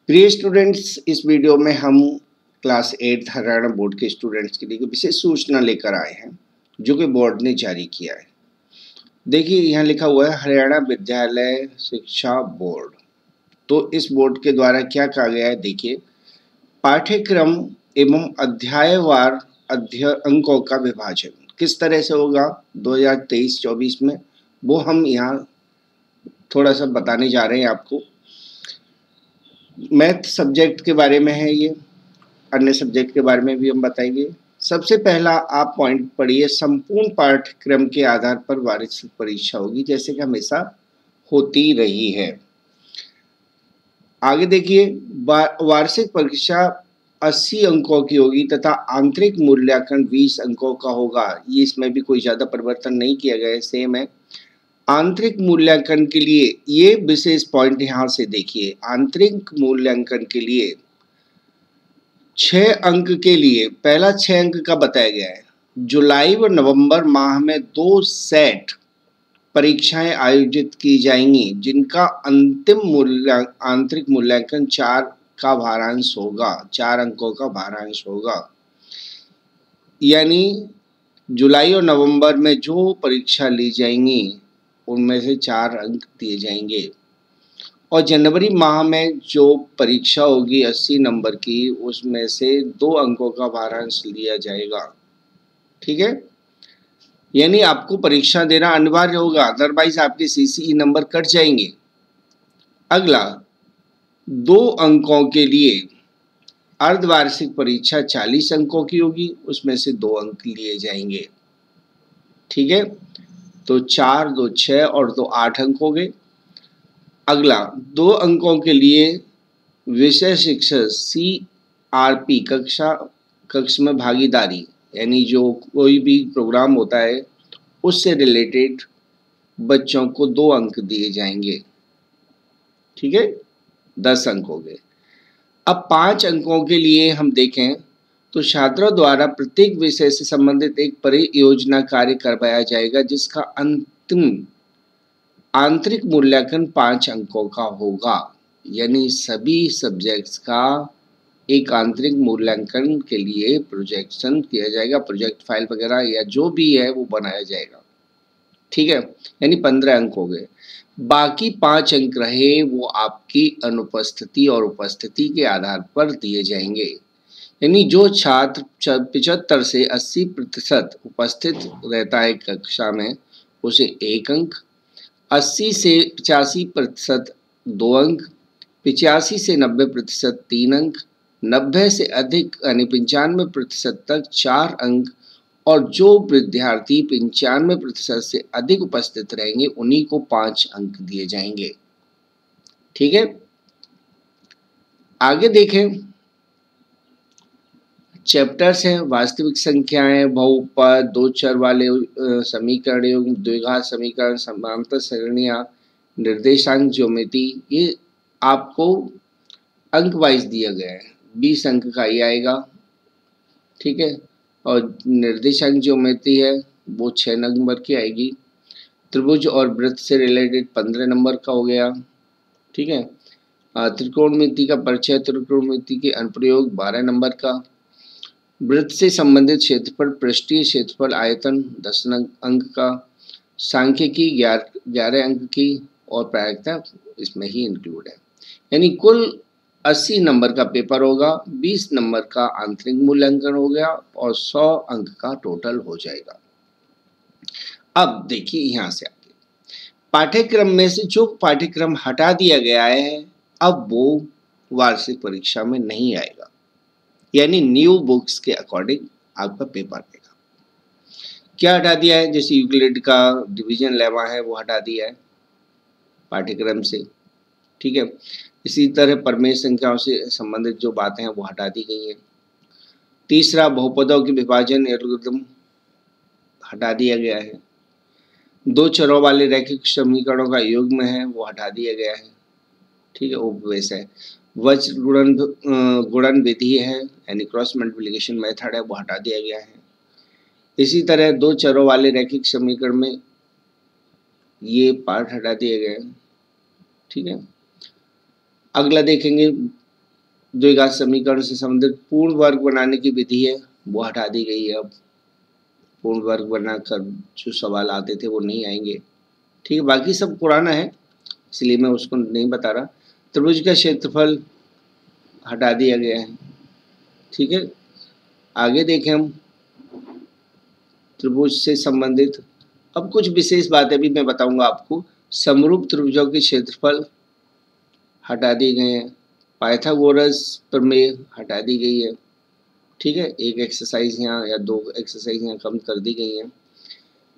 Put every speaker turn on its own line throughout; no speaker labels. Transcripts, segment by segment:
प्रिय स्टूडेंट्स, इस वीडियो में हम क्लास 8 हरियाणा बोर्ड के स्टूडेंट्स के लिए विशेष सूचना लेकर आए हैं जो कि बोर्ड ने जारी किया है। देखिए यहाँ लिखा हुआ है हरियाणा विद्यालय शिक्षा बोर्ड। तो इस बोर्ड के द्वारा क्या कहा गया है, देखिए पाठ्यक्रम एवं अध्यायवार अंकों का विभाजन किस तरह से होगा 2023-24 में, वो हम यहाँ थोड़ा सा बताने जा रहे हैं आपको। मैथ सब्जेक्ट के बारे में है ये, अन्य सब्जेक्ट के बारे में भी हम बताएंगे। सबसे पहला आप पॉइंट पढ़िए, संपूर्ण पाठ्यक्रम के आधार पर वार्षिक परीक्षा होगी जैसे कि हमेशा होती रही है। आगे देखिए, वार्षिक परीक्षा 80 अंकों की होगी तथा आंतरिक मूल्यांकन 20 अंकों का होगा। ये इसमें भी कोई ज़्यादा परिवर्तन नहीं किया गया है, सेम है। आंतरिक मूल्यांकन के लिए ये विशेष पॉइंट यहाँ से देखिए, आंतरिक मूल्यांकन के लिए 6 अंक के लिए पहला 6 अंक का बताया गया है। जुलाई व नवंबर माह में 2 सेट परीक्षाएं आयोजित की जाएंगी जिनका अंतिम आंतरिक मूल्यांकन 4 का भारांश होगा, 4 अंकों का भारांश होगा। यानी जुलाई और नवंबर में जो परीक्षा ली जाएंगी उनमें से 4 अंक दिए जाएंगे और जनवरी माह में जो परीक्षा होगी 80 नंबर की, उसमें से 2 अंकों का भारांश लिया जाएगा। ठीक है, यानी आपको परीक्षा देना अनिवार्य होगा, अदरवाइज आपके सीसीई नंबर कट जाएंगे। अगला 2 अंकों के लिए अर्धवार्षिक परीक्षा 40 अंकों की होगी, उसमें से 2 अंक लिए जाएंगे। ठीक है, तो 4, 2, 6 और 2, 8 अंक हो गए। अगला 2 अंकों के लिए विषय शिक्षक CRP कक्ष में भागीदारी, यानी जो कोई भी प्रोग्राम होता है उससे रिलेटेड बच्चों को 2 अंक दिए जाएंगे। ठीक है, 10 अंक हो गए। अब 5 अंकों के लिए हम देखें तो छात्रों द्वारा प्रत्येक विषय से संबंधित एक परियोजना कार्य करवाया जाएगा जिसका अंतिम आंतरिक मूल्यांकन 5 अंकों का होगा। यानी सभी सब्जेक्ट्स का एक आंतरिक मूल्यांकन के लिए प्रोजेक्शन किया जाएगा, प्रोजेक्ट फाइल वगैरह या जो भी है वो बनाया जाएगा। ठीक है, यानी 15 अंक हो गए। बाकी 5 अंक रहे वो आपकी अनुपस्थिति और उपस्थिति के आधार पर दिए जाएंगे। यानी जो छात्र 75 से 80% उपस्थित रहता है कक्षा में उसे 1 अंक, 80 से 85% 2 अंक, 85 से 90% 3 अंक, 90 से अधिक यानी 95% तक 4 अंक और जो विद्यार्थी 95% से अधिक उपस्थित रहेंगे उन्हीं को 5 अंक दिए जाएंगे। ठीक है, आगे देखें, चैप्टर्स हैं वास्तविक संख्याएं, बहुपद, 2 चर वाले समीकरण, द्विघात समीकरण, समांतर श्रेणियां, निर्देशांक ज्योमेट्री। ये आपको अंक वाइज दिया गया है, 20 अंक का ही आएगा। ठीक है, और निर्देशांक ज्योमेट्री है वो 6 नंबर की आएगी। त्रिभुज और वृत्त से रिलेटेड 15 नंबर का हो गया। ठीक है, त्रिकोणमिति का परिचय, त्रिकोणमिति के अनुप्रयोग 12 नंबर का। वृत्त से संबंधित क्षेत्रफल, पृष्ठीय क्षेत्रफल, आयतन 10 अंक का। सांख्यिकी 11 अंक की और प्रायिकता इसमें ही इंक्लूड है। यानी कुल 80 नंबर का पेपर होगा, 20 नंबर का आंतरिक मूल्यांकन हो गया और 100 अंक का टोटल हो जाएगा। अब देखिए यहाँ से आगे पाठ्यक्रम में से जो पाठ्यक्रम हटा दिया गया है अब वो वार्षिक परीक्षा में नहीं आएगा, यानी न्यू बुक्स के अकॉर्डिंग आपका पेपर आएगा। क्या हटा दिया है, जैसे यूक्लिड का डिवीजन लेमा है वो हटा दिया है पाठ्यक्रम से। ठीक है, इसी तरह परमेय संख्याओं से संबंधित जो बातें हैं वो हटा दी गई है। तीसरा, बहुपदों के विभाजन एल्गोरिथम हटा दिया गया है। 2 चरों वाले रैखिक समीकरणों का युग्म है वो हटा दिया गया है। ठीक है, उपवेश है। वज्र गुणन विधि है यानी क्रॉस मल्टीप्लिकेशन मेथड है वो हटा दिया गया है। इसी तरह 2 चरों वाले रैखिक समीकरण में ये पार्ट हटा दिए गए हैं। ठीक है, अगला देखेंगे द्विघात समीकरण से संबंधित पूर्ण वर्ग बनाने की विधि है, वो हटा दी गई है। अब पूर्ण वर्ग बनाकर जो सवाल आते थे वो नहीं आएंगे। ठीक है, बाकी सब पुराना है इसलिए मैं उसको नहीं बता रहा। त्रिभुज का क्षेत्रफल हटा दिया गया है। ठीक है, आगे देखें हम त्रिभुज से संबंधित अब कुछ विशेष बातें भी मैं बताऊंगा आपको। समरूप त्रिभुजों के क्षेत्रफल हटा दिए गए हैं। पाइथागोरस प्रमेय हटा दी गई है। ठीक है, एक एक्सरसाइज यहाँ या दो एक्सरसाइज यहाँ कम कर दी गई हैं।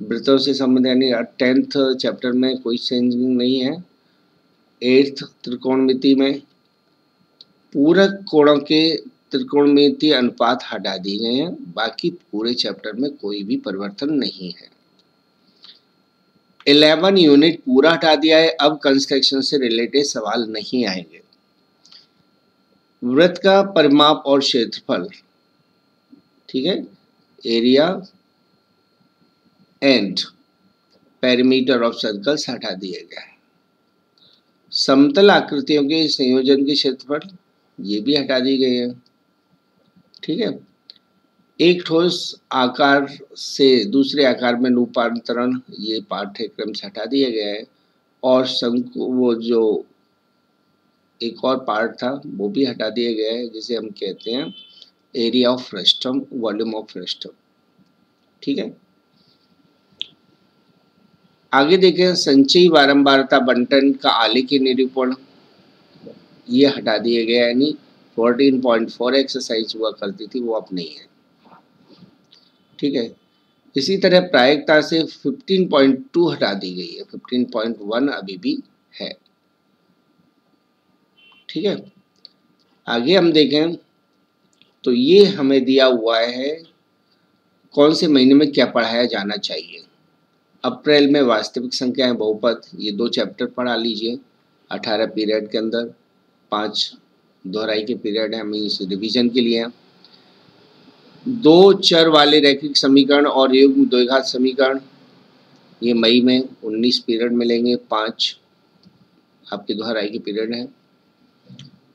वृत्तों से संबंधित यानी 10th चैप्टर में कोई चेंजिंग नहीं है। 8th त्रिकोणमिति में पूरक कोणों के त्रिकोणमितीय अनुपात हटा दिए गए हैं। बाकी पूरे चैप्टर में कोई भी परिवर्तन नहीं है। 11 यूनिट पूरा हटा दिया है। अब कंस्ट्रक्शन से रिलेटेड सवाल नहीं आएंगे। वृत्त का परिमाप और क्षेत्रफल, ठीक है, area and perimeter of circles हटा दिए गए हैं। समतल आकृतियों के संयोजन के क्षेत्रफल ये भी हटा दी गई है। ठीक है, एक ठोस आकार से दूसरे आकार में रूपांतरण ये पाठ्यक्रम से हटा दिया गया है। और शंकु वो जो एक और पार्ट था वो भी हटा दिया गया है जिसे हम कहते हैं area of frustum, volume of frustum. ठीक है, आगे देखें संचयी बारंबारता बंटन का आलेखीय निरूपण ये हटा दिया गया, यानी 14.4 एक्सरसाइज हुआ करती थी वो अब नहीं है। ठीक है, इसी तरह प्रायिकता से 15.2 हटा दी गई है, 15.1 अभी भी है। ठीक है, आगे हम देखें तो ये हमें दिया हुआ है कौन से महीने में क्या पढ़ाया जाना चाहिए। अप्रैल में वास्तविक संख्याएं बहुपद, ये 2 चैप्टर पढ़ा लीजिए 18 पीरियड के अंदर। 5 दोहराई के पीरियड है, हमें इस रिवीजन के लिए। 2 चर वाले रैखिक समीकरण और युग्म द्विघात समीकरण ये मई में 19 पीरियड मिलेंगे। 5 आपके दोहराई के पीरियड है।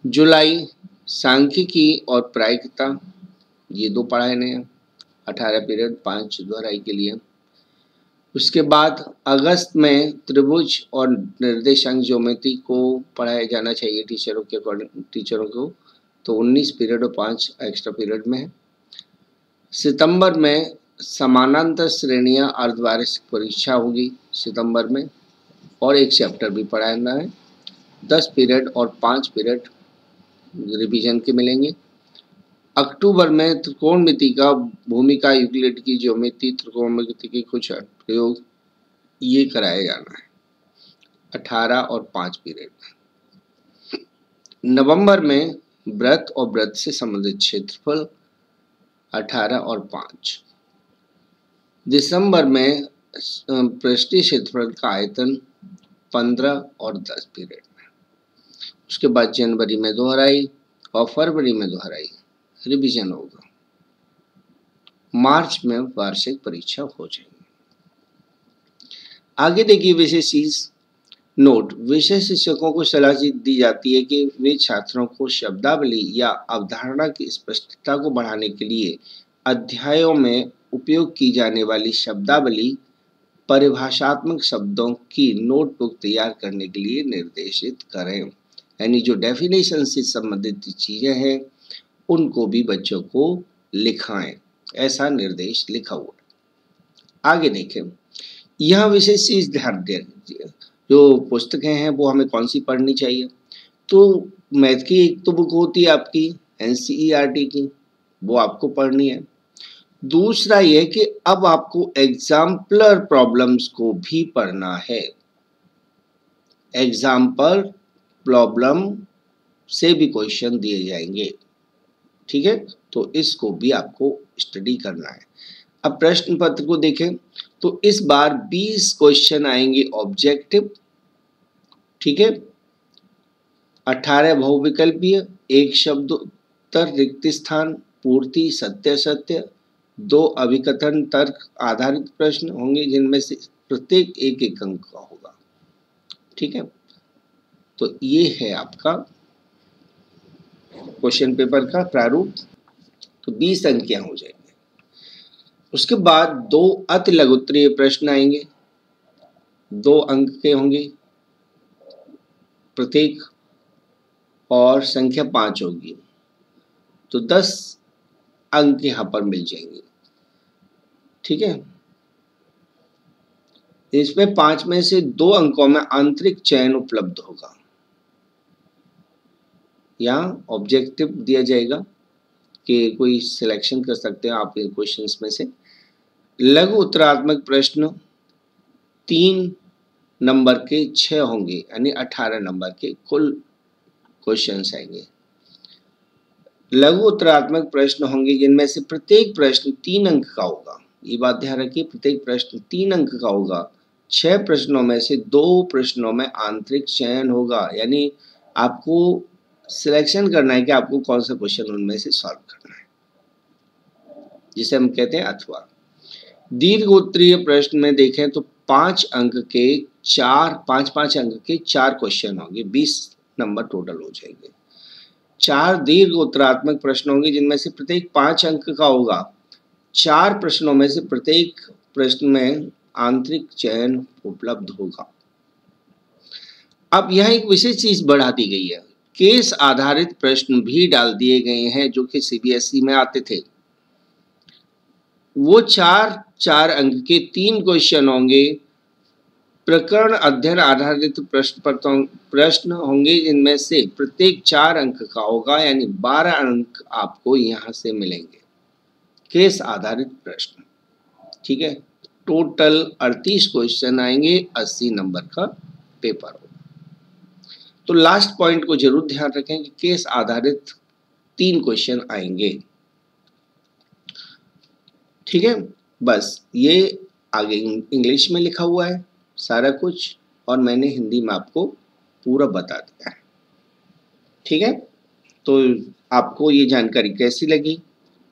जुलाई सांख्यिकी और प्रायिकता ये 2 पढ़ाने हैं 18 पीरियड, 5 दोहराई के लिए। उसके बाद अगस्त में त्रिभुज और निर्देशांक ज्योमेट्री को पढ़ाया जाना चाहिए टीचरों के अकॉर्डिंग, टीचरों को, तो 19 पीरियड और 5 एक्स्ट्रा पीरियड में है। सितंबर में समानांतर श्रेणियां अर्धवार्षिक परीक्षा होगी सितंबर में, और एक चैप्टर भी पढ़ाना है। 10 पीरियड और 5 पीरियड रिवीजन के मिलेंगे। अक्टूबर में त्रिकोणमिति का भूमिका, यूक्लिड की ज्योमेट्री, त्रिकोणमिति के कुछ प्रयोग ये कराया जाना है 18 और 5 पीरियड। नवंबर में वृत्त और वृत्त से संबंधित क्षेत्रफल 18 और 5। दिसंबर में पृष्ठीय क्षेत्रफल का आयतन 15 और 10 पीरियड में। उसके बाद जनवरी में दोहराई और फरवरी में दोहराई रिवीजन होगा। मार्च में वार्षिक परीक्षा हो जाएगी। आगे देखिए विशेष चीज नोट, विषय शिक्षकों को सलाह दी जाती है कि वे छात्रों को शब्दावली या अवधारणा की स्पष्टता को बढ़ाने के लिए अध्यायों में उपयोग की जाने वाली शब्दावली, परिभाषात्मक शब्दों की नोटबुक तैयार करने के लिए निर्देशित करें। यानी जो डेफिनेशन से संबंधित चीजें हैं उनको भी बच्चों को लिखाएं, ऐसा निर्देश लिखा हुआ है। आगे देखें, यह विशेष चीज ध्यान दें, जो पुस्तकें हैं वो हमें कौन सी पढ़नी चाहिए। तो मैथ की एक तो बुक होती है आपकी NCERT की, वो आपको पढ़नी है। दूसरा ये कि अब आपको एग्जाम्पलर प्रॉब्लम्स को भी पढ़ना है। एग्जाम्पल प्रॉब्लम से भी क्वेश्चन दिए जाएंगे। ठीक है, तो इसको भी आपको स्टडी करना है। अब प्रश्न पत्र को देखें तो इस बार 20 क्वेश्चन आएंगे ऑब्जेक्टिव। ठीक है, 18 बहुविकल्पीय, 1 शब्द उत्तर, रिक्त स्थान पूर्ति, सत्य असत्य, 2 अभिकथन तर्क आधारित प्रश्न होंगे जिनमें से प्रत्येक 1-1 अंक का होगा। ठीक है, तो ये है आपका क्वेश्चन पेपर का प्रारूप, तो 20 अंक यहाँ हो जाएंगे। उसके बाद 2 अति लघुत्तरीय प्रश्न आएंगे, 2 अंक के होंगे प्रत्येक, और संख्या 5 होगी, तो 10 अंक यहाँ पर मिल जाएंगे। ठीक है, इसमें 5 में से 2 अंकों में आंतरिक चयन उपलब्ध होगा। यहाँ ऑब्जेक्टिव दिया जाएगा कि कोई सिलेक्शन कर सकते हैं आप इन क्वेश्चंस में से। लघु उत्तरात्मक प्रश्न 3 नंबर के 6 होंगे, यानी 18 नंबर के कुल क्वेश्चंस आएंगे। लघु उत्तरात्मक प्रश्न होंगे जिनमें से प्रत्येक प्रश्न 3 अंक का होगा। ये बात ध्यान रखिए, प्रत्येक प्रश्न 3 अंक का होगा। 6 प्रश्नों में से 2 प्रश्नों में आंतरिक चयन होगा, यानी आपको सिलेक्शन करना है कि आपको कौन सा क्वेश्चन उनमें से सॉल्व करना है, जिसे हम कहते हैं अथवा। दीर्घ उत्तरीय प्रश्न में देखें तो 5 अंक के 5 अंक के 4 क्वेश्चन होंगे, 20 नंबर टोटल हो जाएंगे। 4 दीर्घ उत्तरात्मक प्रश्न होंगे जिनमें से प्रत्येक 5 अंक का होगा। 4 प्रश्नों में से प्रत्येक प्रश्न में आंतरिक चयन उपलब्ध होगा। अब यहाँ एक विशेष चीज बढ़ा दी गई है, केस आधारित प्रश्न भी डाल दिए गए हैं जो कि सीबीएसई में आते थे। वो 4 अंक के 3 क्वेश्चन होंगे। प्रकरण अध्ययन आधारित प्रश्न होंगे जिनमें से प्रत्येक 4 अंक का होगा, यानी 12 अंक आपको यहां से मिलेंगे। केस आधारित प्रश्न, ठीक है। टोटल 38 क्वेश्चन आएंगे, 80 नंबर का पेपर होगा। तो लास्ट पॉइंट को जरूर ध्यान रखें कि केस आधारित 3 क्वेश्चन आएंगे। ठीक है, बस ये आगे इंग्लिश में लिखा हुआ है सारा कुछ, और मैंने हिंदी में आपको पूरा बता दिया है। ठीक है, तो आपको ये जानकारी कैसी लगी,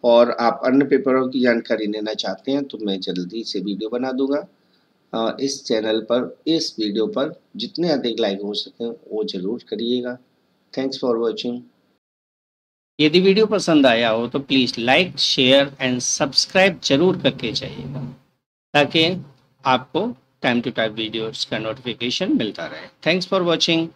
और आप अन्य पेपरों की जानकारी लेना चाहते हैं तो मैं जल्दी से वीडियो बना दूंगा। इस चैनल पर, इस वीडियो पर जितने अधिक लाइक हो सके वो जरूर करिएगा। Thanks for watching.
यदि वीडियो पसंद आया हो तो please like, share and subscribe जरूर करके जाइएगा, ताकि आपको टाइम टू टाइम वीडियोस का नोटिफिकेशन मिलता रहे। Thanks for watching.